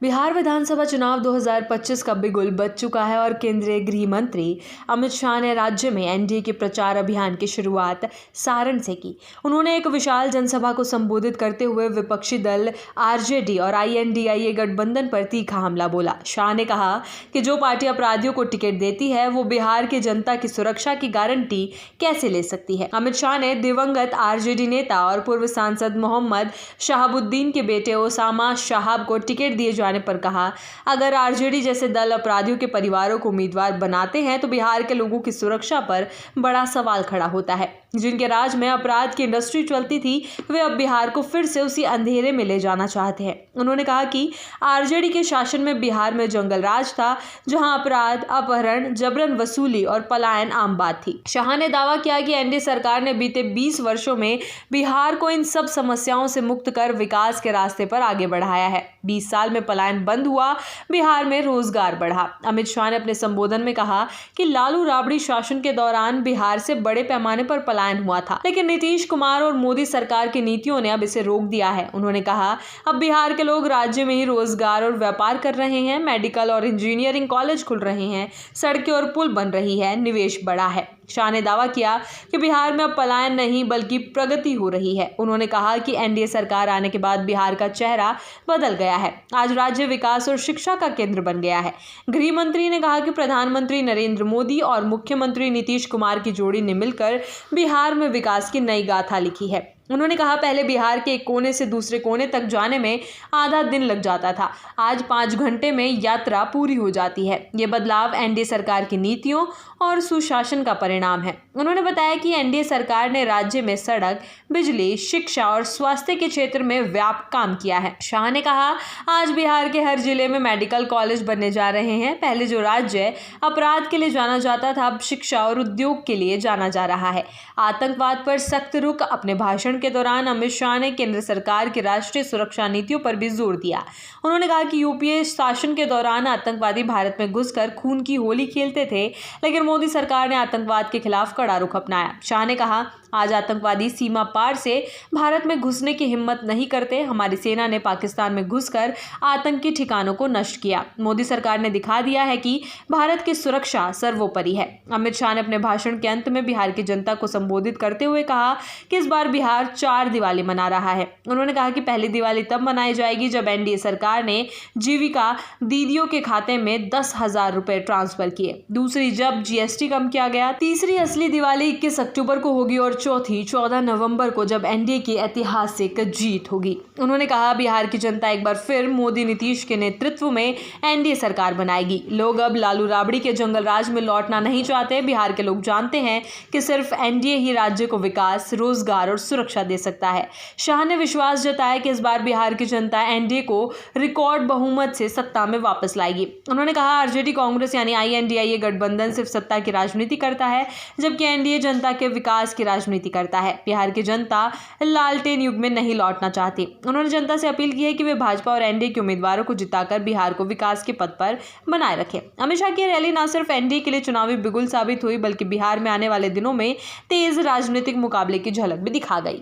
बिहार विधानसभा चुनाव 2025 का बिगुल बज चुका है और केंद्रीय गृह मंत्री अमित शाह ने राज्य में एनडीए के प्रचार अभियान की शुरुआत सारण से की। उन्होंने एक विशाल जनसभा को संबोधित करते हुए विपक्षी दल आरजेडी और आईएनडीआईए गठबंधन पर तीखा हमला बोला। शाह ने कहा कि जो पार्टी अपराधियों को टिकट देती है वो बिहार की जनता की सुरक्षा की गारंटी कैसे ले सकती है। अमित शाह ने दिवंगत आरजेडी नेता और पूर्व सांसद मोहम्मद शहाबुद्दीन के बेटे ओसामा शहाब को टिकट दिए जाने पर कहा, अगर आरजेडी जैसे दल अपराधियों के परिवारों को उम्मीदवार बनाते हैं तो बिहार के लोगों की सुरक्षा पर बड़ा सवाल खड़ा होता है। जिनके राज में अपराध की इंडस्ट्री चलती थी वे अब बिहार को फिर से उसी अंधेरे में ले जाना चाहते हैं। उन्होंने कहा कि आरजेडी के शासन में बिहार में जंगल राज था, जहां अपराध, अपहरण, जबरन वसूली और पलायन आम बात थी। शाह ने दावा किया कि एनडीए सरकार ने बीते 20 वर्षों में बिहार को इन सब समस्याओं से मुक्त कर विकास के रास्ते पर आगे बढ़ाया है। 20 साल में पलायन बंद हुआ, बिहार में रोजगार बढ़ा। अमित शाह ने अपने संबोधन में कहा कि लालू राबड़ी शासन के दौरान बिहार से बड़े पैमाने पर पलायन हुआ था, लेकिन नीतीश कुमार और मोदी सरकार की नीतियों ने अब इसे रोक दिया है। उन्होंने कहा, अब बिहार के लोग राज्य में ही रोजगार और व्यापार कर रहे हैं, मेडिकल और इंजीनियरिंग कॉलेज खुल रहे हैं, सड़कें और पुल बन रही है, निवेश बढ़ा है। शाह ने दावा किया कि बिहार में अब पलायन नहीं बल्कि प्रगति हो रही है। उन्होंने कहा कि एनडीए सरकार आने के बाद बिहार का चेहरा बदल गया है। आज राज्य विकास और शिक्षा का केंद्र बन गया है। गृह मंत्री ने कहा कि प्रधानमंत्री नरेंद्र मोदी और मुख्यमंत्री नीतीश कुमार की जोड़ी ने मिलकर बिहार में विकास की नई गाथा लिखी है। उन्होंने कहा, पहले बिहार के एक कोने से दूसरे कोने तक जाने में आधा दिन लग जाता था, आज 5 घंटे में यात्रा पूरी हो जाती है। ये बदलाव एनडीए सरकार की नीतियों और सुशासन का परिणाम है। उन्होंने बताया कि एनडीए सरकार ने राज्य में सड़क, बिजली, शिक्षा और स्वास्थ्य के क्षेत्र में व्यापक काम किया है। शाह ने कहा, आज बिहार के हर जिले में मेडिकल कॉलेज बनने जा रहे हैं। पहले जो राज्य अपराध के लिए जाना जाता था, अब शिक्षा और उद्योग के लिए जाना जा रहा है। आतंकवाद पर सख्त रुख। अपने भाषण के दौरान अमित शाह ने केंद्र सरकार की राष्ट्रीय सुरक्षा नीतियों पर भी जोर दिया। उन्होंने कहा कि यूपीए शासन के दौरान आतंकवादी भारत में घुसकर खून की होली खेलते थे, लेकिन मोदी सरकार ने आतंकवाद के खिलाफ कड़ा रुख अपनाया। शाह ने कहा, आज आतंकवादी सीमा पार से भारत में घुसने की हिम्मत नहीं करते। हमारी सेना ने पाकिस्तान में घुसकर आतंकी ठिकानों को नष्ट किया। मोदी सरकार ने दिखा दिया है कि भारत की सुरक्षा सर्वोपरि है। अमित शाह ने अपने भाषण के अंत में बिहार की जनता को संबोधित करते हुए कहा कि इस बार बिहार 4 दिवाली मना रहा है। उन्होंने कहा कि पहली दिवाली तब मनाई जाएगी जब एनडीए सरकार ने जीविका दीदियों के खाते में 10,000 रुपए ट्रांसफर किए, दूसरी जब जीएसटी कम किया गया, तीसरी असली दिवाली 21 अक्टूबर को होगी और चौथी 14 नवंबर को जब एनडीए की ऐतिहासिक जीत होगी। उन्होंने कहा, बिहार की जनता एक बार फिर मोदी नीतीश के नेतृत्व में एनडीए सरकार बनाएगी। लोग अब लालू राबड़ी के जंगल राज में लौटना नहीं चाहते। बिहार के लोग जानते हैं कि सिर्फ एनडीए ही राज्य को विकास, रोजगार और सुरक्षा दे सकता है। शाह ने विश्वास जताया कि इस बार बिहार की जनता एनडीए को रिकॉर्ड बहुमत से सत्ता में वापस लाएगी। उन्होंने कहा, आरजेडी कांग्रेस यानी आईएनडीआईए गठबंधन सिर्फ सत्ता की राजनीति करता है, जबकि एनडीए जनता के विकास की राजनीति करता है। बिहार की जनता लालटेन युग में नहीं लौटना चाहती। उन्होंने जनता से अपील की है कि वे भाजपा और एनडीए के उम्मीदवारों को जिताकर बिहार को विकास के पथ पर बनाए रखें। अमित शाह की रैली न सिर्फ एनडीए के लिए चुनावी बिगुल साबित हुई बल्कि बिहार में आने वाले दिनों में तेज राजनीतिक मुकाबले की झलक भी दिखा गई।